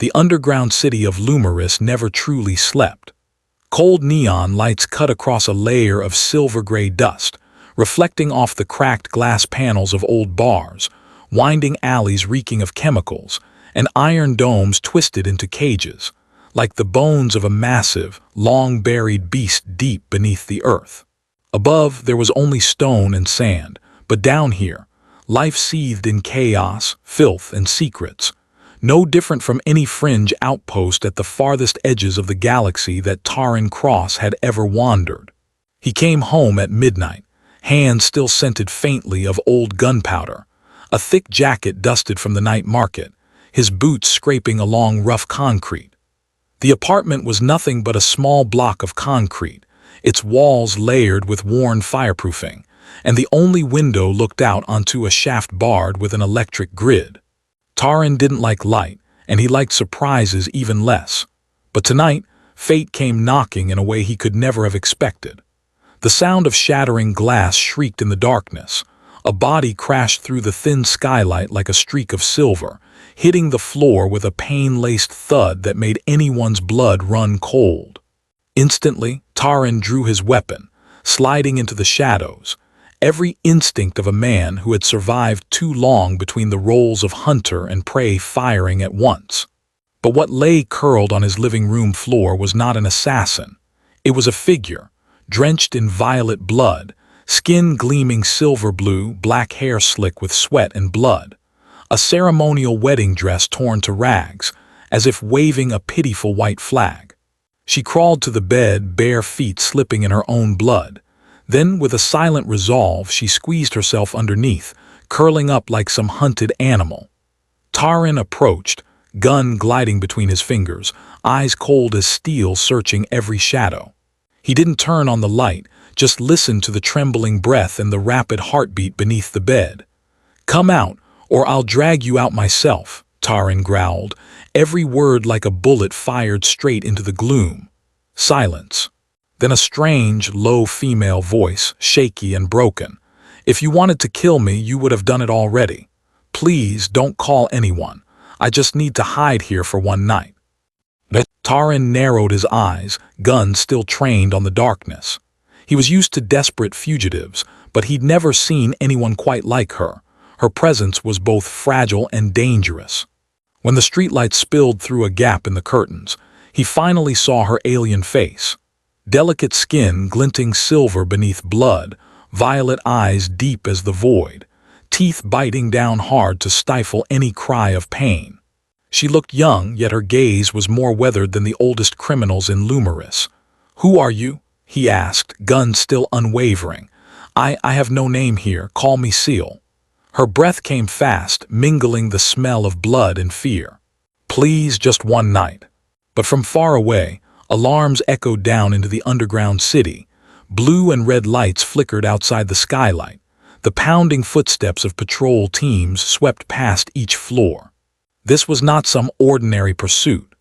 The underground city of Lumeris never truly slept. Cold neon lights cut across a layer of silver-gray dust, reflecting off the cracked glass panels of old bars, winding alleys reeking of chemicals, and iron domes twisted into cages, like the bones of a massive, long-buried beast deep beneath the earth. Above, there was only stone and sand, but down here, life seethed in chaos, filth, and secrets, no different from any fringe outpost at the farthest edges of the galaxy that Taran Cross had ever wandered. He came home at midnight, hands still scented faintly of old gunpowder, a thick jacket dusted from the night market, his boots scraping along rough concrete. The apartment was nothing but a small block of concrete, its walls layered with worn fireproofing, and the only window looked out onto a shaft barred with an electric grid. Taran didn't like light, and he liked surprises even less. But tonight, fate came knocking in a way he could never have expected. The sound of shattering glass shrieked in the darkness. A body crashed through the thin skylight like a streak of silver, hitting the floor with a pain-laced thud that made anyone's blood run cold. Instantly, Taran drew his weapon, sliding into the shadows, every instinct of a man who had survived too long between the roles of hunter and prey firing at once. But what lay curled on his living room floor was not an assassin. It was a figure, drenched in violet blood, skin gleaming silver blue, black hair slick with sweat and blood, a ceremonial wedding dress torn to rags, as if waving a pitiful white flag. She crawled to the bed, bare feet slipping in her own blood. Then, with a silent resolve, she squeezed herself underneath, curling up like some hunted animal. Taran approached, gun gliding between his fingers, eyes cold as steel searching every shadow. He didn't turn on the light, just listened to the trembling breath and the rapid heartbeat beneath the bed. "Come out, or I'll drag you out myself," Taran growled, every word like a bullet fired straight into the gloom. Silence. Then a strange, low female voice, shaky and broken. "If you wanted to kill me, you would have done it already. Please don't call anyone. I just need to hide here for one night." Taran narrowed his eyes, gun still trained on the darkness. He was used to desperate fugitives, but he'd never seen anyone quite like her. Her presence was both fragile and dangerous. When the streetlight spilled through a gap in the curtains, he finally saw her alien face. Delicate skin glinting silver beneath blood, violet eyes deep as the void, teeth biting down hard to stifle any cry of pain. She looked young, yet her gaze was more weathered than the oldest criminals in Lumeris. "Who are you?" he asked, gun still unwavering. I have no name here. Call me Seal." Her breath came fast, mingling the smell of blood and fear. "Please, just one night." But from far away, alarms echoed down into the underground city. Blue and red lights flickered outside the skylight. The pounding footsteps of patrol teams swept past each floor. This was not some ordinary pursuit.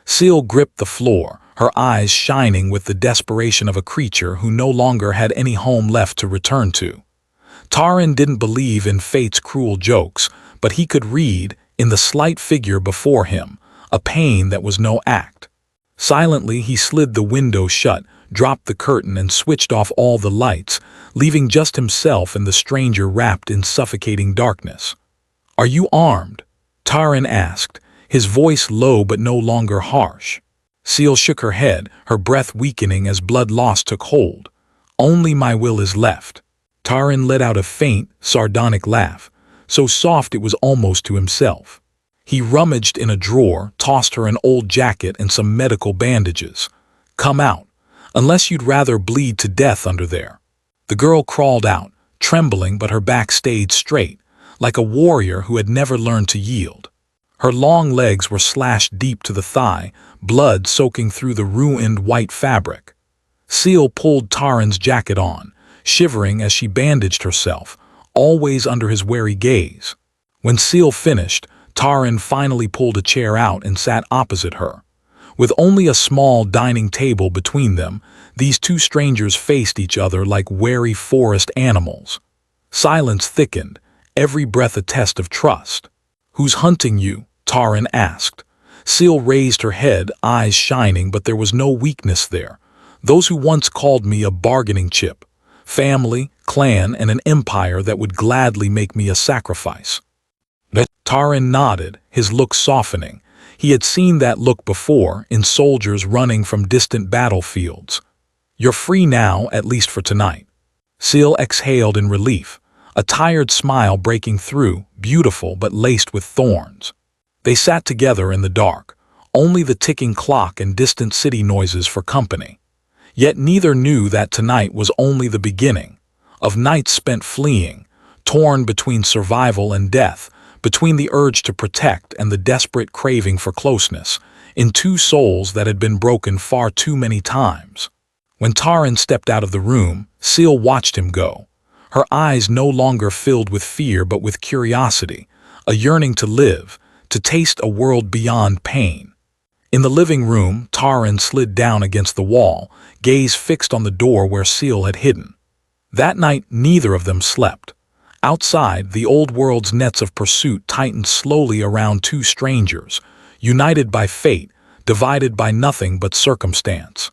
Seal gripped the floor, her eyes shining with the desperation of a creature who no longer had any home left to return to. Taran didn't believe in fate's cruel jokes, but he could read, in the slight figure before him, a pain that was no act. Silently, he slid the window shut, dropped the curtain, and switched off all the lights, leaving just himself and the stranger wrapped in suffocating darkness. "Are you armed?" Taran asked, his voice low but no longer harsh. Seal shook her head, her breath weakening as blood loss took hold. "Only my will is left." Taran let out a faint, sardonic laugh, so soft it was almost to himself. He rummaged in a drawer, tossed her an old jacket and some medical bandages. "Come out, unless you'd rather bleed to death under there." The girl crawled out, trembling, but her back stayed straight, like a warrior who had never learned to yield. Her long legs were slashed deep to the thigh, blood soaking through the ruined white fabric. Seal pulled Taran's jacket on, shivering as she bandaged herself, always under his wary gaze. When Seal finished, Taran finally pulled a chair out and sat opposite her. With only a small dining table between them, these two strangers faced each other like wary forest animals. Silence thickened, every breath a test of trust. "Who's hunting you?" Taran asked. Seal raised her head, eyes shining, but there was no weakness there. Those who once called me a bargaining chip. Family, clan, and an empire that would gladly make me a sacrifice. Taran nodded, his look softening. He had seen that look before, in soldiers running from distant battlefields. You're free now, at least for tonight. Seal exhaled in relief, a tired smile breaking through, beautiful but laced with thorns. They sat together in the dark, only the ticking clock and distant city noises for company. Yet neither knew that tonight was only the beginning of nights spent fleeing, torn between survival and death, between the urge to protect and the desperate craving for closeness, in two souls that had been broken far too many times. When Taran stepped out of the room, Seal watched him go, her eyes no longer filled with fear but with curiosity, a yearning to live, to taste a world beyond pain. In the living room, Taran slid down against the wall, gaze fixed on the door where Seal had hidden. That night neither of them slept. Outside, the old world's nets of pursuit tightened slowly around two strangers, united by fate, divided by nothing but circumstance.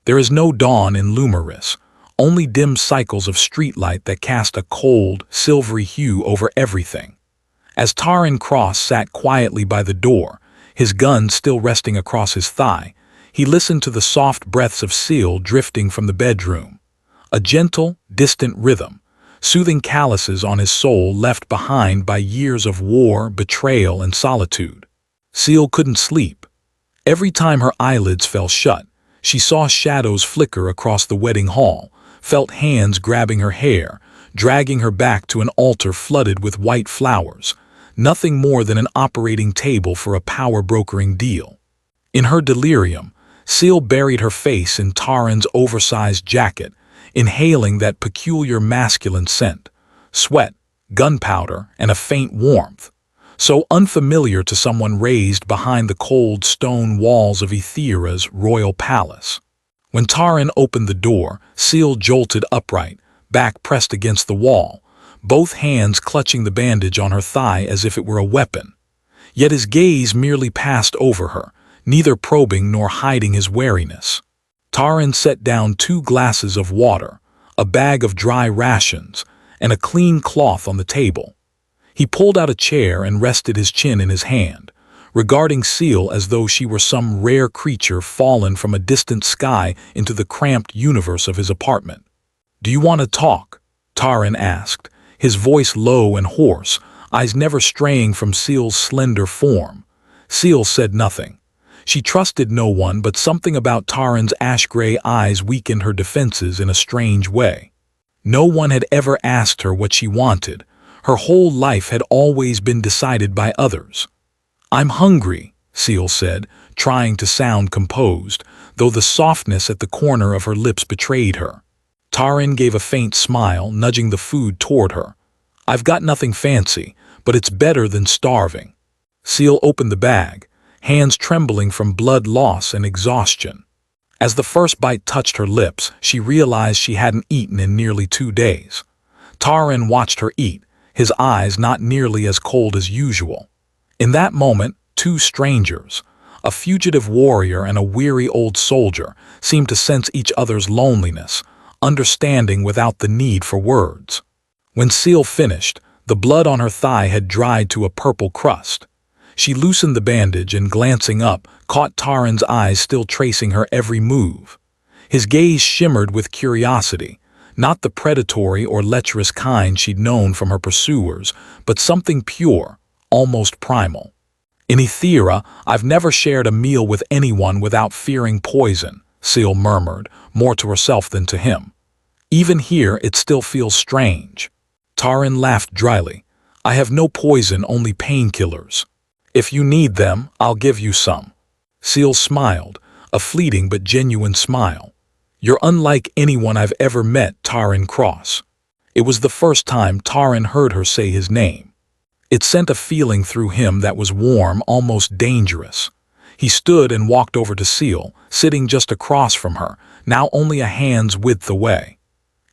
There is no dawn in Lumeris, only dim cycles of streetlight that cast a cold, silvery hue over everything. As Taran Cross sat quietly by the door, his gun still resting across his thigh, he listened to the soft breaths of Seal drifting from the bedroom. A gentle, distant rhythm, soothing calluses on his soul left behind by years of war, betrayal, and solitude. Seal couldn't sleep. Every time her eyelids fell shut, she saw shadows flicker across the wedding hall, felt hands grabbing her hair, dragging her back to an altar flooded with white flowers, nothing more than an operating table for a power-brokering deal. In her delirium, Seal buried her face in Taran's oversized jacket, inhaling that peculiar masculine scent, sweat, gunpowder, and a faint warmth, so unfamiliar to someone raised behind the cold stone walls of Ethera's royal palace. When Taran opened the door, Seal jolted upright, back pressed against the wall, both hands clutching the bandage on her thigh as if it were a weapon. Yet his gaze merely passed over her, neither probing nor hiding his wariness. Taran set down 2 glasses of water, a bag of dry rations, and a clean cloth on the table. He pulled out a chair and rested his chin in his hand, regarding Seal as though she were some rare creature fallen from a distant sky into the cramped universe of his apartment. "Do you want to talk?" Taran asked, his voice low and hoarse, eyes never straying from Seal's slender form. Seal said nothing. She trusted no one, but something about Taran's ash-gray eyes weakened her defenses in a strange way. No one had ever asked her what she wanted. Her whole life had always been decided by others. "I'm hungry," Seal said, trying to sound composed, though the softness at the corner of her lips betrayed her. Taran gave a faint smile, nudging the food toward her. "I've got nothing fancy, but it's better than starving." Seal opened the bag, hands trembling from blood loss and exhaustion. As the first bite touched her lips, she realized she hadn't eaten in nearly 2 days. Taran watched her eat, his eyes not nearly as cold as usual. In that moment, 2 strangers, a fugitive warrior and a weary old soldier, seemed to sense each other's loneliness, understanding without the need for words. When Seal finished, the blood on her thigh had dried to a purple crust. She loosened the bandage and, glancing up, caught Taran's eyes still tracing her every move. His gaze shimmered with curiosity, not the predatory or lecherous kind she'd known from her pursuers, but something pure, almost primal. "In Ethera, I've never shared a meal with anyone without fearing poison," Seal murmured, more to herself than to him. "Even here, it still feels strange." Taran laughed dryly. "I have no poison, only painkillers. If you need them, I'll give you some." Seal smiled, a fleeting but genuine smile. "You're unlike anyone I've ever met, Taran Cross." It was the first time Taran heard her say his name. It sent a feeling through him that was warm, almost dangerous. He stood and walked over to Seal, sitting just across from her, now only a hand's width away.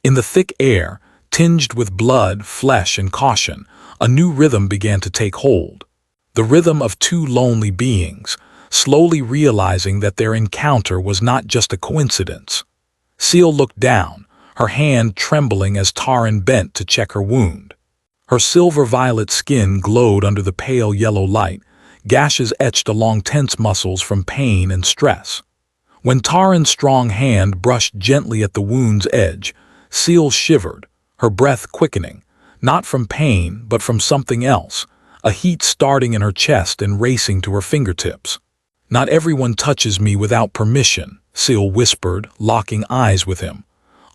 In the thick air, tinged with blood, flesh, and caution, a new rhythm began to take hold. The rhythm of 2 lonely beings, slowly realizing that their encounter was not just a coincidence. Seal looked down, her hand trembling as Taran bent to check her wound. Her silver-violet skin glowed under the pale yellow light, gashes etched along tense muscles from pain and stress. When Taran's strong hand brushed gently at the wound's edge, Seal shivered, her breath quickening, not from pain but from something else, a heat starting in her chest and racing to her fingertips. "Not everyone touches me without permission," Seal whispered, locking eyes with him.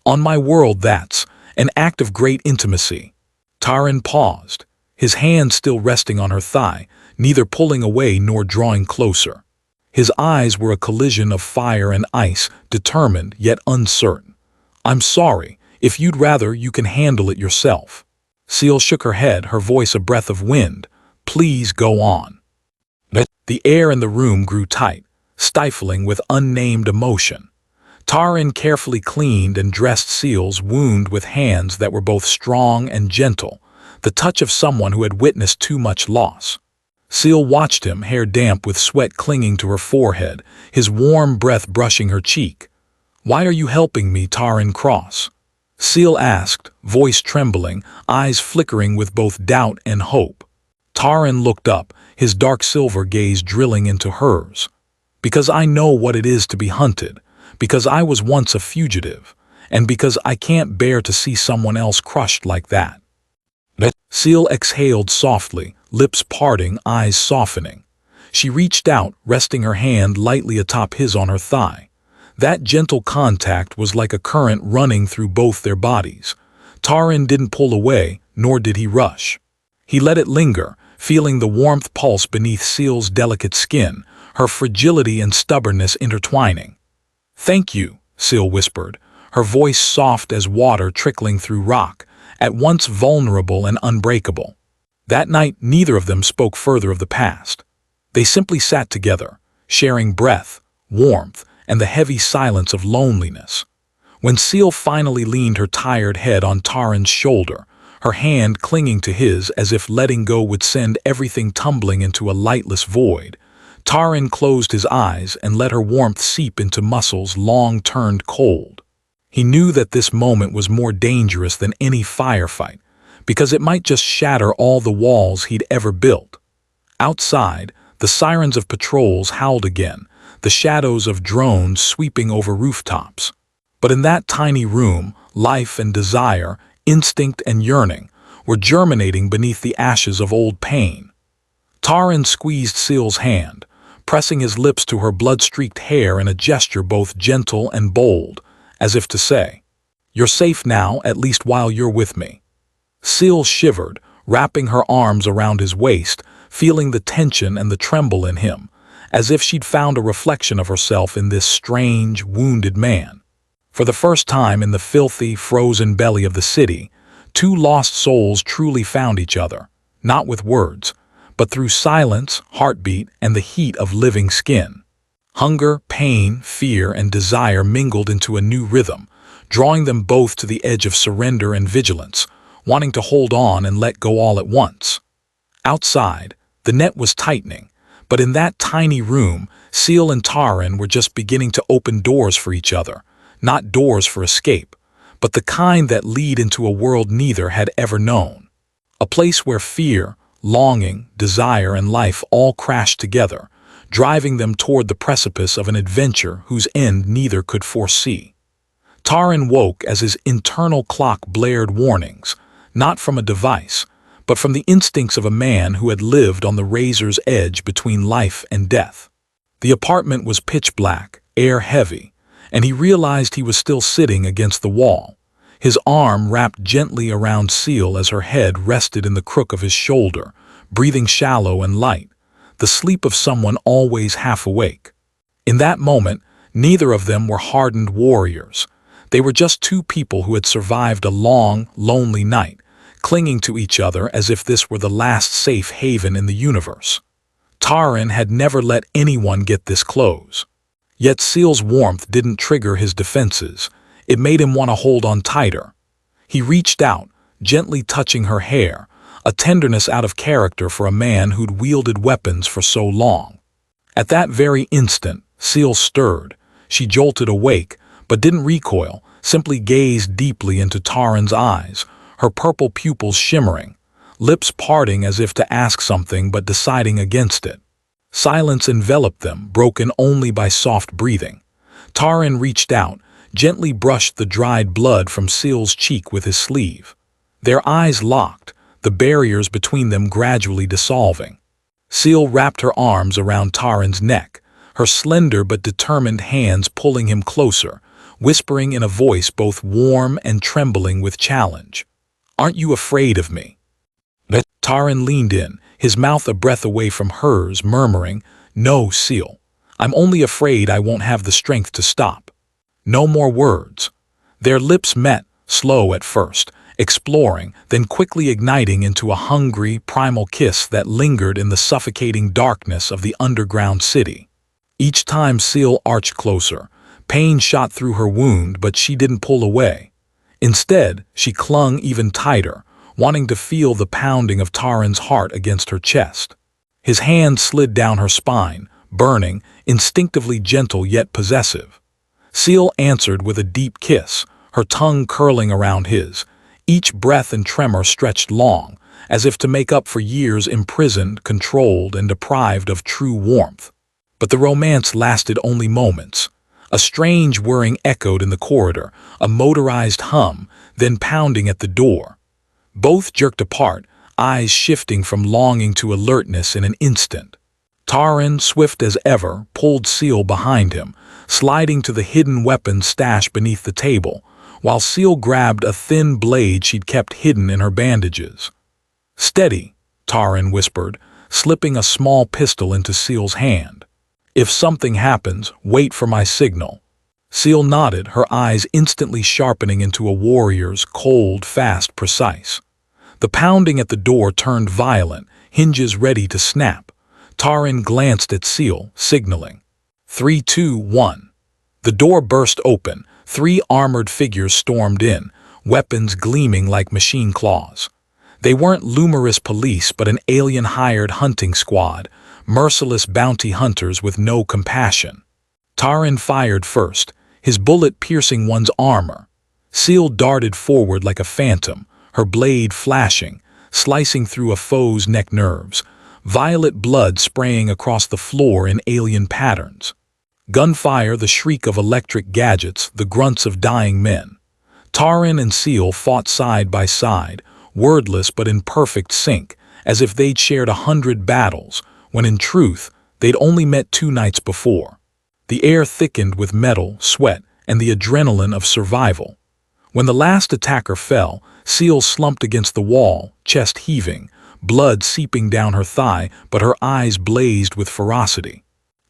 "On my world, that's an act of great intimacy." Taran paused, his hand still resting on her thigh, neither pulling away nor drawing closer. His eyes were a collision of fire and ice, determined yet uncertain. "I'm sorry. If you'd rather, you can handle it yourself." Seal shook her head, her voice a breath of wind. "Please go on." The air in the room grew tight, stifling with unnamed emotion. Taran carefully cleaned and dressed Seal's wound with hands that were both strong and gentle, the touch of someone who had witnessed too much loss. Seal watched him, hair damp with sweat clinging to her forehead, his warm breath brushing her cheek. "Why are you helping me, Taran Cross?" Seal asked, voice trembling, eyes flickering with both doubt and hope. Taran looked up, his dark silver gaze drilling into hers. "Because I know what it is to be hunted, because I was once a fugitive, and because I can't bear to see someone else crushed like that." Seal exhaled softly, lips parting, eyes softening. She reached out, resting her hand lightly atop his on her thigh. That gentle contact was like a current running through both their bodies. Taran didn't pull away, nor did he rush. He let it linger, feeling the warmth pulse beneath Seal's delicate skin, her fragility and stubbornness intertwining. "Thank you," Seal whispered, her voice soft as water trickling through rock, at once vulnerable and unbreakable. That night, neither of them spoke further of the past. They simply sat together, sharing breath, warmth, and the heavy silence of loneliness. When Seal finally leaned her tired head on Taran's shoulder, her hand clinging to his as if letting go would send everything tumbling into a lightless void, Taran closed his eyes and let her warmth seep into muscles long turned cold. He knew that this moment was more dangerous than any firefight, because it might just shatter all the walls he'd ever built. Outside, the sirens of patrols howled again, the shadows of drones sweeping over rooftops. But in that tiny room, life and desire, instinct and yearning, were germinating beneath the ashes of old pain. Taran squeezed Seal's hand, pressing his lips to her blood-streaked hair in a gesture both gentle and bold, as if to say, "You're safe now, at least while you're with me." Seal shivered, wrapping her arms around his waist, feeling the tension and the tremble in him, as if she'd found a reflection of herself in this strange, wounded man. For the first time in the filthy, frozen belly of the city, two lost souls truly found each other, not with words, but through silence, heartbeat, and the heat of living skin. Hunger, pain, fear, and desire mingled into a new rhythm, drawing them both to the edge of surrender and vigilance, wanting to hold on and let go all at once. Outside, the net was tightening, but in that tiny room, Seal and Taran were just beginning to open doors for each other, not doors for escape, but the kind that lead into a world neither had ever known. A place where fear, longing, desire, and life all crashed together, driving them toward the precipice of an adventure whose end neither could foresee. Taran woke as his internal clock blared warnings, not from a device, but from the instincts of a man who had lived on the razor's edge between life and death. The apartment was pitch black, air heavy, and he realized he was still sitting against the wall, his arm wrapped gently around Seal as her head rested in the crook of his shoulder, breathing shallow and light, the sleep of someone always half awake. In that moment, neither of them were hardened warriors. They were just two people who had survived a long, lonely night, clinging to each other as if this were the last safe haven in the universe. Taran had never let anyone get this close. Yet Seal's warmth didn't trigger his defenses. It made him want to hold on tighter. He reached out, gently touching her hair, a tenderness out of character for a man who'd wielded weapons for so long. At that very instant, Seal stirred. She jolted awake, but didn't recoil, simply gazed deeply into Taran's eyes, her purple pupils shimmering, lips parting as if to ask something but deciding against it. Silence enveloped them, broken only by soft breathing. Taran reached out, gently brushed the dried blood from Seal's cheek with his sleeve. Their eyes locked, the barriers between them gradually dissolving. Seal wrapped her arms around Taran's neck, her slender but determined hands pulling him closer, whispering in a voice both warm and trembling with challenge. "Aren't you afraid of me?" Taran leaned in, his mouth a breath away from hers, murmuring, "No, Seal. I'm only afraid I won't have the strength to stop." No more words. Their lips met, slow at first, exploring, then quickly igniting into a hungry, primal kiss that lingered in the suffocating darkness of the underground city. Each time Seal arched closer, pain shot through her wound, but she didn't pull away. Instead, she clung even tighter, wanting to feel the pounding of Taran's heart against her chest. His hand slid down her spine, burning, instinctively gentle yet possessive. Seal answered with a deep kiss, her tongue curling around his. Each breath and tremor stretched long, as if to make up for years imprisoned, controlled, and deprived of true warmth. But the romance lasted only moments. A strange whirring echoed in the corridor, a motorized hum, then pounding at the door. Both jerked apart, eyes shifting from longing to alertness in an instant. Taran, swift as ever, pulled Seal behind him, sliding to the hidden weapon stashed beneath the table, while Seal grabbed a thin blade she'd kept hidden in her bandages. "Steady," Taran whispered, slipping a small pistol into Seal's hand. "If something happens, wait for my signal." Seal nodded, her eyes instantly sharpening into a warrior's, cold, fast, precise. The pounding at the door turned violent, hinges ready to snap. Taran glanced at Seal, signaling. 3, 2, 1. The door burst open. 3 armored figures stormed in, weapons gleaming like machine claws. They weren't Lumeris police, but an alien-hired hunting squad, merciless bounty hunters with no compassion. Taran fired first, his bullet piercing one's armor. Seal darted forward like a phantom, her blade flashing, slicing through a foe's neck nerves, violet blood spraying across the floor in alien patterns. Gunfire, the shriek of electric gadgets, the grunts of dying men. Taran and Seal fought side by side, wordless but in perfect sync, as if they'd shared 100 battles, when in truth, they'd only met 2 nights before. The air thickened with metal, sweat, and the adrenaline of survival. When the last attacker fell, Seal slumped against the wall, chest heaving, blood seeping down her thigh, but her eyes blazed with ferocity.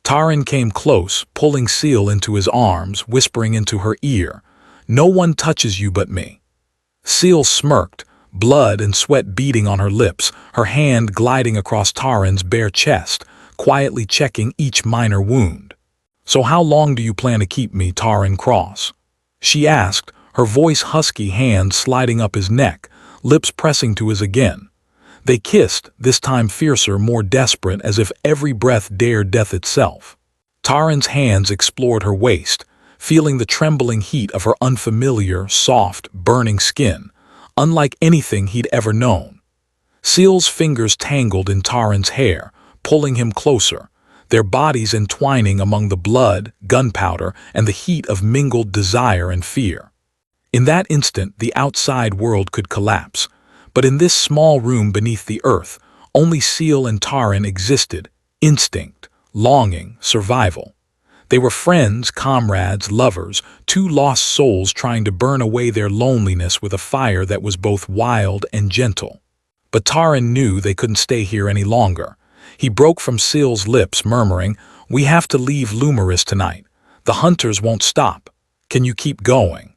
Taran came close, pulling Seal into his arms, whispering into her ear, "No one touches you but me." Seal smirked, blood and sweat beading on her lips, her hand gliding across Taran's bare chest, quietly checking each minor wound. "So how long do you plan to keep me, Taran Cross?" she asked, her voice husky, hands sliding up his neck, lips pressing to his again. They kissed, this time fiercer, more desperate, as if every breath dared death itself. Taran's hands explored her waist, feeling the trembling heat of her unfamiliar, soft, burning skin, unlike anything he'd ever known. Seal's fingers tangled in Taran's hair, pulling him closer, their bodies entwining among the blood, gunpowder, and the heat of mingled desire and fear. In that instant, the outside world could collapse, but in this small room beneath the earth, only Seal and Taran existed, instinct, longing, survival. They were friends, comrades, lovers, 2 lost souls trying to burn away their loneliness with a fire that was both wild and gentle. But Taran knew they couldn't stay here any longer. He broke from Seal's lips, murmuring, "We have to leave Lumeris tonight. The hunters won't stop. Can you keep going?"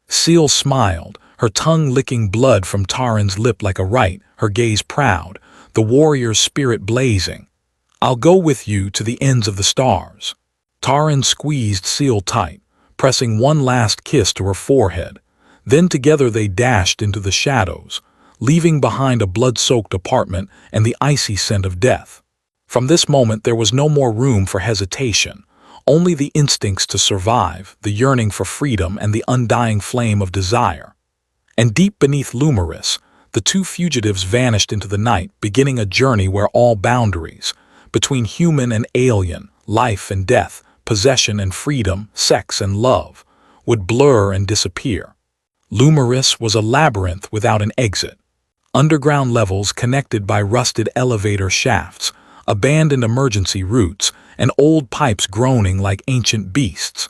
Seal smiled, her tongue licking blood from Taran's lip like a rite, her gaze proud, the warrior's spirit blazing. "I'll go with you to the ends of the stars." Taran squeezed Seal tight, pressing one last kiss to her forehead. Then together they dashed into the shadows, leaving behind a blood-soaked apartment and the icy scent of death. From this moment there was no more room for hesitation, only the instincts to survive, the yearning for freedom, and the undying flame of desire. And deep beneath Lumeris, the two fugitives vanished into the night, beginning a journey where all boundaries, between human and alien, life and death, possession and freedom, sex and love, would blur and disappear. Lumeris was a labyrinth without an exit. Underground levels connected by rusted elevator shafts, abandoned emergency routes, and old pipes groaning like ancient beasts.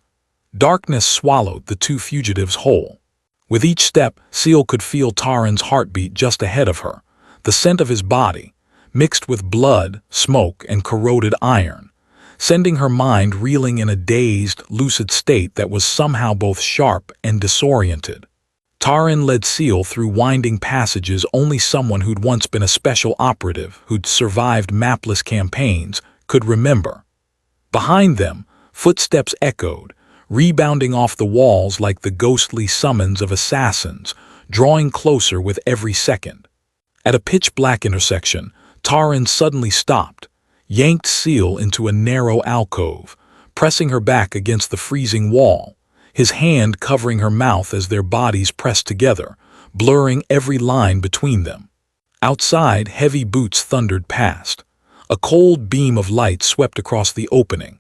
Darkness swallowed the two fugitives whole. With each step, Seal could feel Taran's heartbeat just ahead of her, the scent of his body, mixed with blood, smoke, and corroded iron, sending her mind reeling in a dazed, lucid state that was somehow both sharp and disoriented. Taran led Seal through winding passages only someone who'd once been a special operative, who'd survived mapless campaigns, could remember. Behind them, footsteps echoed, rebounding off the walls like the ghostly summons of assassins, drawing closer with every second. At a pitch-black intersection, Taran suddenly stopped, yanked Seal into a narrow alcove, pressing her back against the freezing wall, his hand covering her mouth as their bodies pressed together, blurring every line between them. Outside, heavy boots thundered past. A cold beam of light swept across the opening.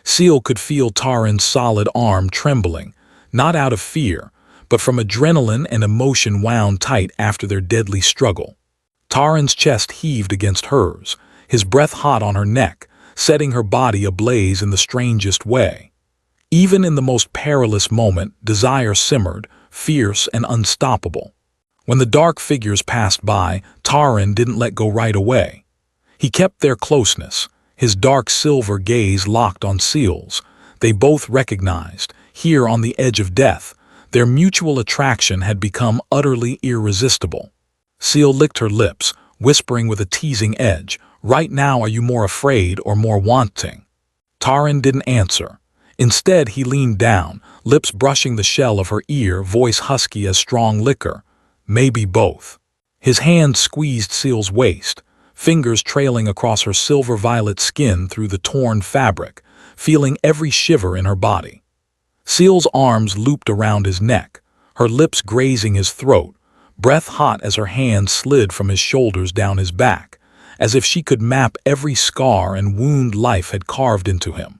Seal could feel Taran's solid arm trembling, not out of fear, but from adrenaline and emotion wound tight after their deadly struggle. Taran's chest heaved against hers, his breath hot on her neck, setting her body ablaze in the strangest way. Even in the most perilous moment, desire simmered, fierce and unstoppable. When the dark figures passed by, Taran didn't let go right away. He kept their closeness, his dark silver gaze locked on Seal's. They both recognized, here on the edge of death, their mutual attraction had become utterly irresistible. Seal licked her lips, whispering with a teasing edge, "Right now are you more afraid or more wanting?" Taran didn't answer. Instead he leaned down, lips brushing the shell of her ear, voice husky as strong liquor. "Maybe both." His hand squeezed Seal's waist, fingers trailing across her silver-violet skin through the torn fabric, feeling every shiver in her body. Seal's arms looped around his neck, her lips grazing his throat, breath hot as her hand slid from his shoulders down his back, as if she could map every scar and wound life had carved into him.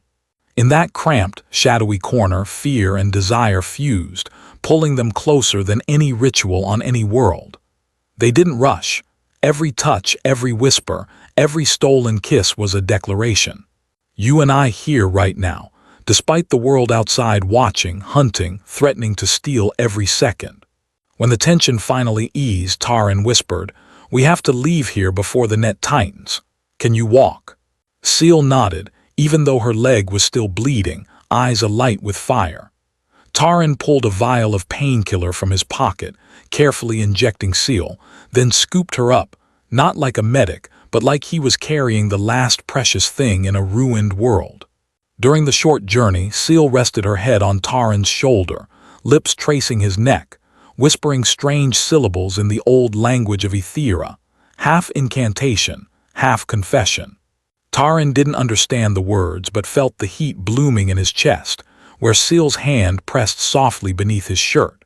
In that cramped, shadowy corner, fear and desire fused, pulling them closer than any ritual on any world. They didn't rush. Every touch, every whisper, every stolen kiss was a declaration. You and I here right now, despite the world outside watching, hunting, threatening to steal every second. When the tension finally eased, Taran whispered, "We have to leave here before the net tightens. Can you walk?" Seal nodded, even though her leg was still bleeding, eyes alight with fire. Taran pulled a vial of painkiller from his pocket, carefully injecting Seal, then scooped her up, not like a medic, but like he was carrying the last precious thing in a ruined world. During the short journey, Seal rested her head on Taran's shoulder, lips tracing his neck, whispering strange syllables in the old language of Ethera, half incantation, half confession. Taran didn't understand the words but felt the heat blooming in his chest, where Seal's hand pressed softly beneath his shirt.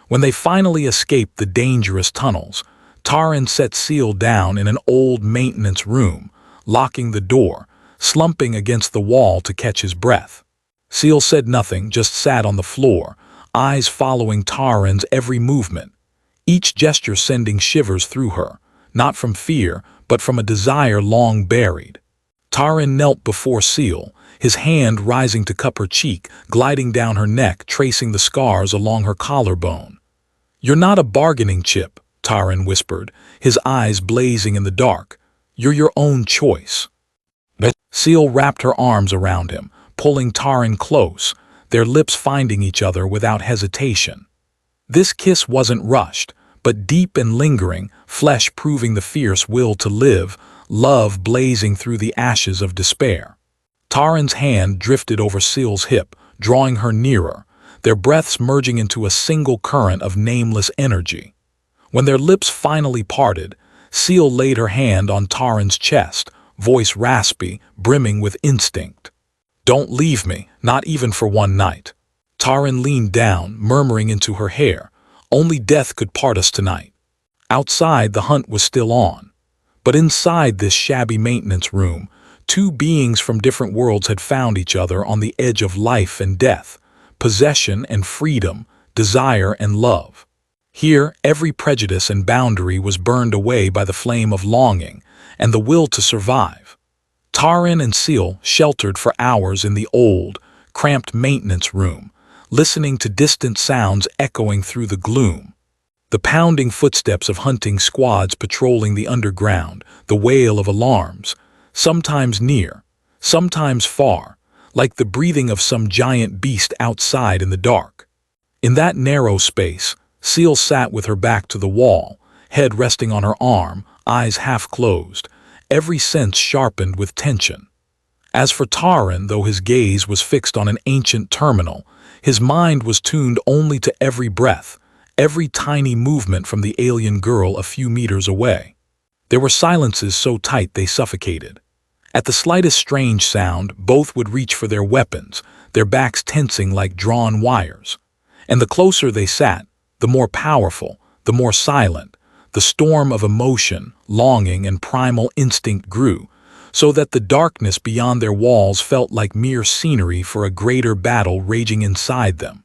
When they finally escaped the dangerous tunnels, Taran set Seal down in an old maintenance room, locking the door, slumping against the wall to catch his breath. Seal said nothing, just sat on the floor, eyes following Taran's every movement, each gesture sending shivers through her, not from fear, but from a desire long buried. Taran knelt before Seal, his hand rising to cup her cheek, gliding down her neck, tracing the scars along her collarbone. "You're not a bargaining chip," Taran whispered, his eyes blazing in the dark. "You're your own choice." Seal wrapped her arms around him, pulling Taran close, their lips finding each other without hesitation. This kiss wasn't rushed, but deep and lingering, flesh proving the fierce will to live, love blazing through the ashes of despair. Taran's hand drifted over Seal's hip, drawing her nearer, their breaths merging into a single current of nameless energy. When their lips finally parted, Seal laid her hand on Taran's chest, voice raspy, brimming with instinct. "Don't leave me, not even for one night." Taran leaned down, murmuring into her hair, "Only death could part us tonight." Outside, the hunt was still on. But inside this shabby maintenance room, two beings from different worlds had found each other on the edge of life and death, possession and freedom, desire and love. Here, every prejudice and boundary was burned away by the flame of longing and the will to survive. Taran and Seal sheltered for hours in the old, cramped maintenance room, listening to distant sounds echoing through the gloom. The pounding footsteps of hunting squads patrolling the underground, the wail of alarms, sometimes near, sometimes far, like the breathing of some giant beast outside in the dark. In that narrow space, Seal sat with her back to the wall, head resting on her arm, eyes half closed, every sense sharpened with tension. As for Taran, though his gaze was fixed on an ancient terminal, his mind was tuned only to every breath, every tiny movement from the alien girl a few meters away. There were silences so tight they suffocated. At the slightest strange sound, both would reach for their weapons, their backs tensing like drawn wires. And the closer they sat, the more powerful, the more silent, the storm of emotion, longing, and primal instinct grew, so that the darkness beyond their walls felt like mere scenery for a greater battle raging inside them.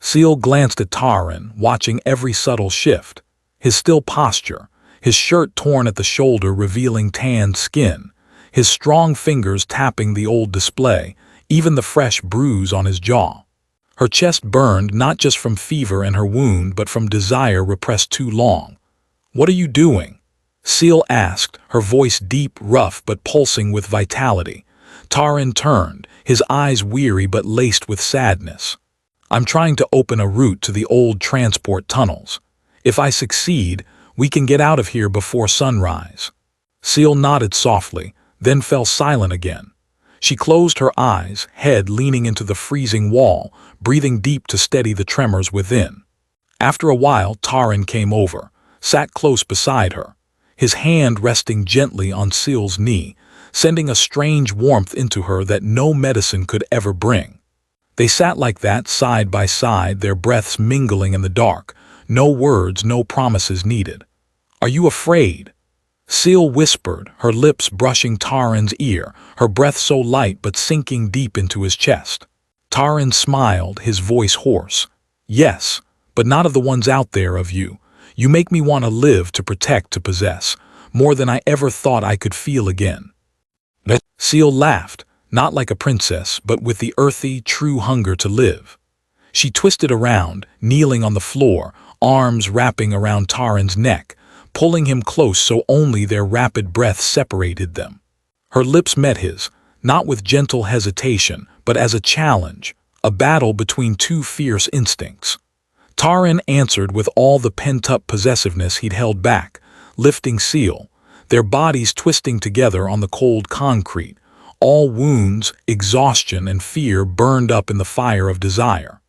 Seal glanced at Taran, watching every subtle shift, his still posture, his shirt torn at the shoulder revealing tanned skin, his strong fingers tapping the old display, even the fresh bruise on his jaw. Her chest burned not just from fever and her wound, but from desire repressed too long. "What are you doing?" Seal asked, her voice deep, rough, but pulsing with vitality. Taran turned, his eyes weary but laced with sadness. "I'm trying to open a route to the old transport tunnels. If I succeed, we can get out of here before sunrise." Seal nodded softly, then fell silent again. She closed her eyes, head leaning into the freezing wall, breathing deep to steady the tremors within. After a while, Taran came over, sat close beside her, his hand resting gently on Seal's knee, sending a strange warmth into her that no medicine could ever bring. They sat like that, side by side, their breaths mingling in the dark, no words, no promises needed. "Are you afraid?" Seal whispered, her lips brushing Taran's ear, her breath so light but sinking deep into his chest. Taran smiled, his voice hoarse. "Yes, but not of the ones out there, of you. You make me want to live, to protect, to possess, more than I ever thought I could feel again." Seal laughed, not like a princess, but with the earthy, true hunger to live. She twisted around, kneeling on the floor, arms wrapping around Taran's neck, pulling him close so only their rapid breaths separated them. Her lips met his, not with gentle hesitation, but as a challenge, a battle between two fierce instincts. Taran answered with all the pent-up possessiveness he'd held back, lifting Seal, their bodies twisting together on the cold concrete, all wounds, exhaustion, and fear burned up in the fire of desire.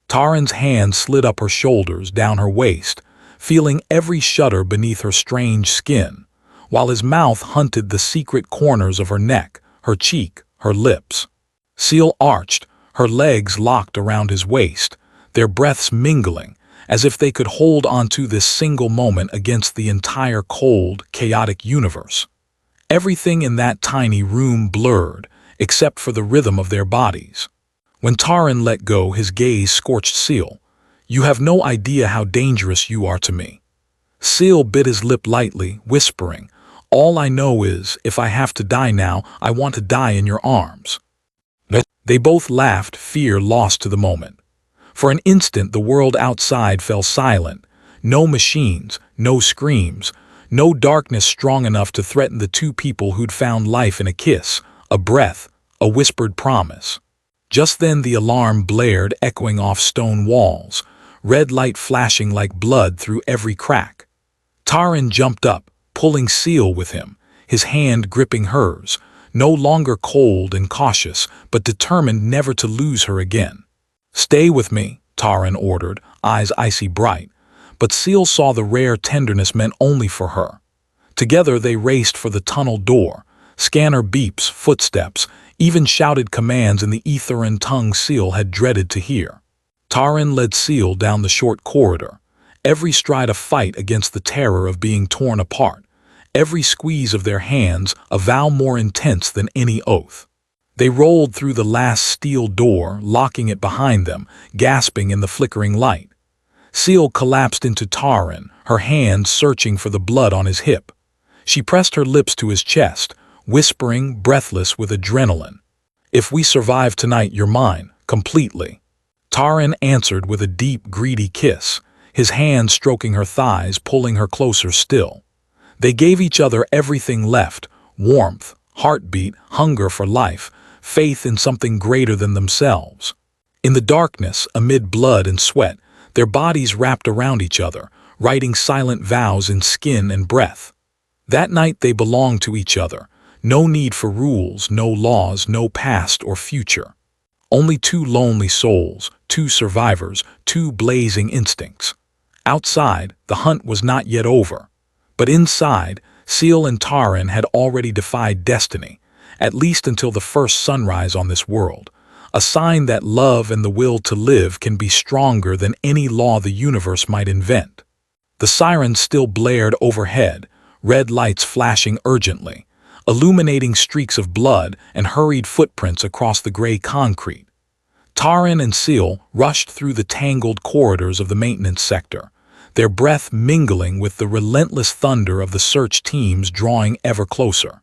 Taran's hand slid up her shoulders, down her waist, feeling every shudder beneath her strange skin, while his mouth hunted the secret corners of her neck, her cheek, her lips. Seal arched, her legs locked around his waist, their breaths mingling, as if they could hold onto this single moment against the entire cold, chaotic universe. Everything in that tiny room blurred, except for the rhythm of their bodies. When Taran let go, his gaze scorched Seal. "You have no idea how dangerous you are to me." Seal bit his lip lightly, whispering, "All I know is, if I have to die now, I want to die in your arms." They both laughed, fear lost to the moment. For an instant, the world outside fell silent. No machines, no screams, no darkness strong enough to threaten the two people who'd found life in a kiss, a breath, a whispered promise. Just then the alarm blared, echoing off stone walls, red light flashing like blood through every crack. Taran jumped up, pulling Seal with him, his hand gripping hers, no longer cold and cautious, but determined never to lose her again. "Stay with me," Taran ordered, eyes icy bright, but Seal saw the rare tenderness meant only for her. Together they raced for the tunnel door, Scanner beeps, footsteps, even shouted commands in the ether and tongue Seal had dreaded to hear. Taran led Seal down the short corridor, every stride a fight against the terror of being torn apart, every squeeze of their hands a vow more intense than any oath. They rolled through the last steel door, locking it behind them, gasping in the flickering light. Seal collapsed into Taran, her hands searching for the blood on his hip. She pressed her lips to his chest, whispering, breathless with adrenaline, "If we survive tonight, you're mine, completely." Taran answered with a deep, greedy kiss, his hand stroking her thighs, pulling her closer still. They gave each other everything left: warmth, heartbeat, hunger for life, faith in something greater than themselves. In the darkness, amid blood and sweat, their bodies wrapped around each other, writing silent vows in skin and breath. That night they belonged to each other. No need for rules, no laws, no past or future. Only two lonely souls, two survivors, two blazing instincts. Outside, the hunt was not yet over. But inside, Seal and Taran had already defied destiny, at least until the first sunrise on this world, a sign that love and the will to live can be stronger than any law the universe might invent. The sirens still blared overhead, red lights flashing urgently, illuminating streaks of blood and hurried footprints across the gray concrete. Taran and Seal rushed through the tangled corridors of the maintenance sector, their breath mingling with the relentless thunder of the search teams drawing ever closer.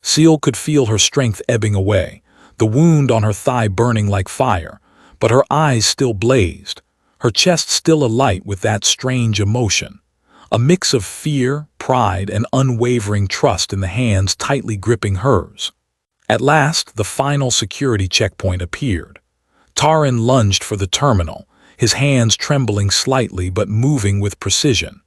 Seal could feel her strength ebbing away, the wound on her thigh burning like fire, but her eyes still blazed, her chest still alight with that strange emotion, a mix of fear, pride, and unwavering trust in the hands tightly gripping hers. At last, the final security checkpoint appeared. Taran lunged for the terminal, his hands trembling slightly but moving with precision.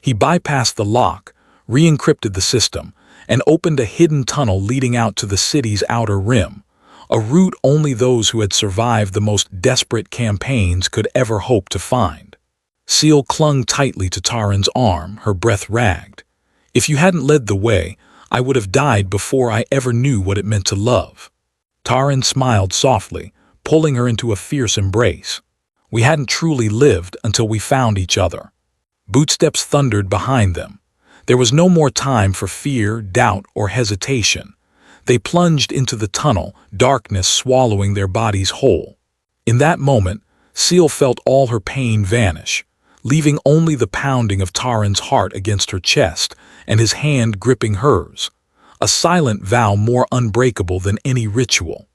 He bypassed the lock, re-encrypted the system, and opened a hidden tunnel leading out to the city's outer rim, a route only those who had survived the most desperate campaigns could ever hope to find. Seal clung tightly to Taran's arm, her breath ragged. "If you hadn't led the way, I would have died before I ever knew what it meant to love." Taran smiled softly, pulling her into a fierce embrace. "We hadn't truly lived until we found each other." Bootsteps thundered behind them. There was no more time for fear, doubt, or hesitation. They plunged into the tunnel, darkness swallowing their bodies whole. In that moment, Seal felt all her pain vanish, leaving only the pounding of Taran's heart against her chest and his hand gripping hers, a silent vow more unbreakable than any ritual.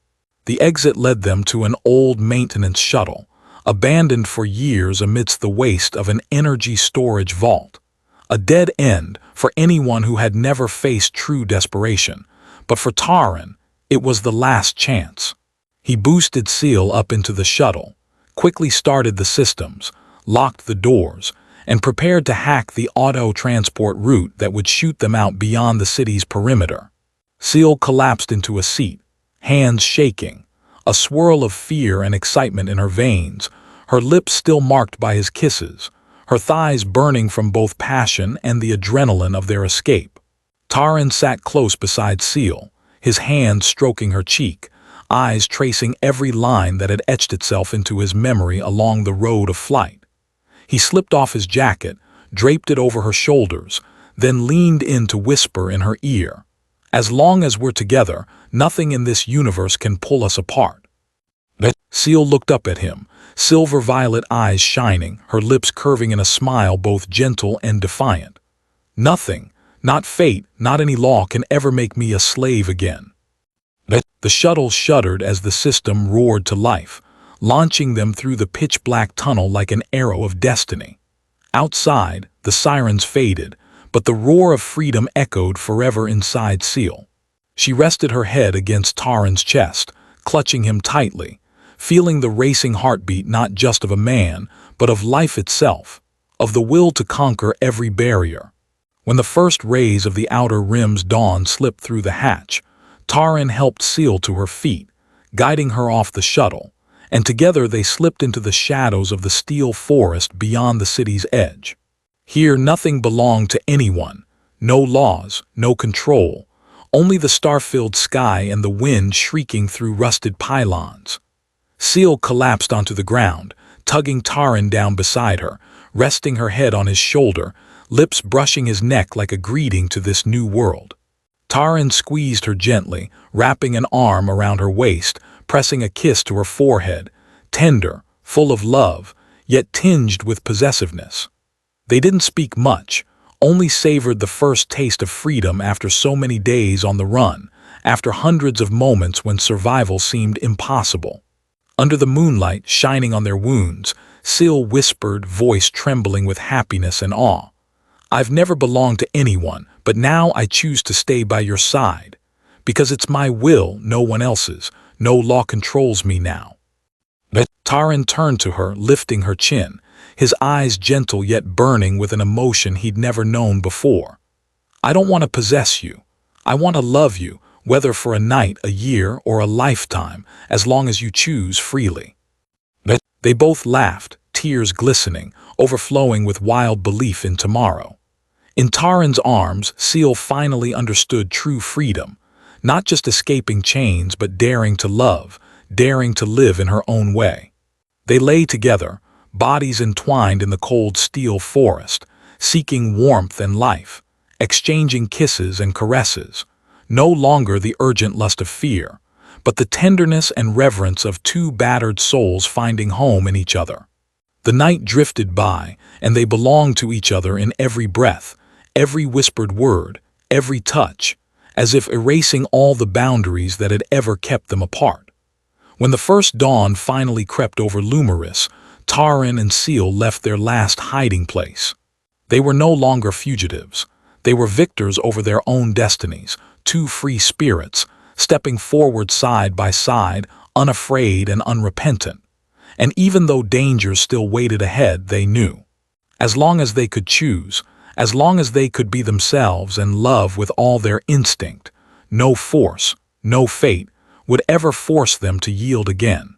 The exit led them to an old maintenance shuttle, abandoned for years amidst the waste of an energy storage vault. A dead end for anyone who had never faced true desperation, but for Taran, it was the last chance. He boosted Seal up into the shuttle, quickly started the systems, locked the doors, and prepared to hack the auto-transport route that would shoot them out beyond the city's perimeter. Seal collapsed into a seat, hands shaking, a swirl of fear and excitement in her veins, her lips still marked by his kisses, her thighs burning from both passion and the adrenaline of their escape. Taran sat close beside Seal, his hand stroking her cheek, eyes tracing every line that had etched itself into his memory along the road of flight. He slipped off his jacket, draped it over her shoulders, then leaned in to whisper in her ear, "As long as we're together, nothing in this universe can pull us apart." Seal looked up at him, silver-violet eyes shining, her lips curving in a smile both gentle and defiant. "Nothing, not fate, not any law can ever make me a slave again." The shuttle shuddered as the system roared to life, launching them through the pitch-black tunnel like an arrow of destiny. Outside, the sirens faded, but the roar of freedom echoed forever inside Seal. She rested her head against Taran's chest, clutching him tightly, feeling the racing heartbeat not just of a man, but of life itself, of the will to conquer every barrier. When the first rays of the outer rim's dawn slipped through the hatch, Taran helped Seal to her feet, guiding her off the shuttle, and together they slipped into the shadows of the steel forest beyond the city's edge. Here nothing belonged to anyone, no laws, no control, only the star-filled sky and the wind shrieking through rusted pylons. Seal collapsed onto the ground, tugging Taran down beside her, resting her head on his shoulder, lips brushing his neck like a greeting to this new world. Taran squeezed her gently, wrapping an arm around her waist, pressing a kiss to her forehead, tender, full of love, yet tinged with possessiveness. They didn't speak much, only savored the first taste of freedom after so many days on the run, after hundreds of moments when survival seemed impossible. Under the moonlight shining on their wounds, Seal whispered, voice trembling with happiness and awe. "I've never belonged to anyone, but now I choose to stay by your side. Because it's my will, no one else's. No law controls me now." Taran turned to her, lifting her chin, his eyes gentle yet burning with an emotion he'd never known before. "I don't want to possess you. I want to love you, whether for a night, a year, or a lifetime, as long as you choose freely." They both laughed, tears glistening, overflowing with wild belief in tomorrow. In Taran's arms, Seal finally understood true freedom, not just escaping chains but daring to love, daring to live in her own way. They lay together, bodies entwined in the cold steel forest, seeking warmth and life, exchanging kisses and caresses, no longer the urgent lust of fear, but the tenderness and reverence of two battered souls finding home in each other. The night drifted by, and they belonged to each other in every breath, every whispered word, every touch, as if erasing all the boundaries that had ever kept them apart. When the first dawn finally crept over Lumeris, Taran and Seal left their last hiding place. They were no longer fugitives. They were victors over their own destinies, two free spirits, stepping forward side by side, unafraid and unrepentant. And even though dangers still waited ahead, they knew. As long as they could choose, as long as they could be themselves and love with all their instinct, no force, no fate, would ever force them to yield again.